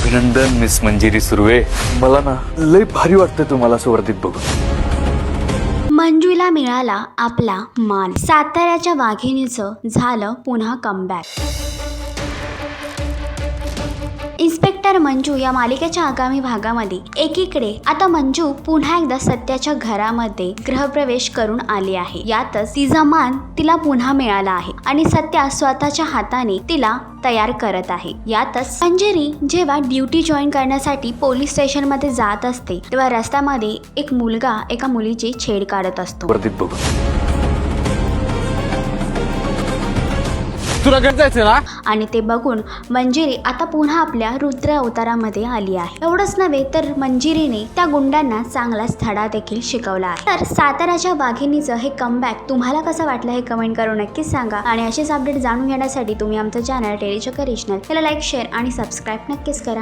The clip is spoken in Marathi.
अभिनंदन मिस मंजिरी सुर्वे. मला ना लय भारी वाटतं तुम्हाला असं वर्दीत बघून. मंजूला मिळाला आपला मान. साताऱ्याच्या वाघिणीचं झालं पुन्हा कमबॅक. इन्स्पेक्टर मंजू या मालिकेच्या आगामी भागामध्ये एकीकडे आता मंजू पुन्हा एकदा सत्याच्या घरामध्ये गृहप्रवेश करून आली आहे. यातच तिचा मान तिला पुन्हा मिळाला आहे आणि सत्या स्वतःच्या हाताने तिला तयार करत आहे. यातच मंजिरी जेव्हा ड्युटी जॉईन करण्यासाठी पोलीस स्टेशन मध्ये जात असते तेव्हा रस्त्यामध्ये एक मुलगा एका मुलीची छेड काढत असतो. वर्दीत बघून. तुला घरी जायचं ना? आणि ते बघून मंजिरी आता पुन्हा आपल्या रुद्र अवतारामध्ये आली आहे. एवढंच नव्हे तर मंजिरीने त्या गुंडांना चांगलाच धडा देखील शिकवला आहे. तर साताऱ्याच्या वाघिणीचं हे कमबॅक तुम्हाला कसं वाटलं हे कमेंट करून नक्कीच सांगा. आणि असेच अपडेट जाणून घेण्यासाठी तुम्ही आमचं चॅनल टेलीचक्कर रिजनल याला लाईक, शेअर आणि सबस्क्राईब नक्कीच करा.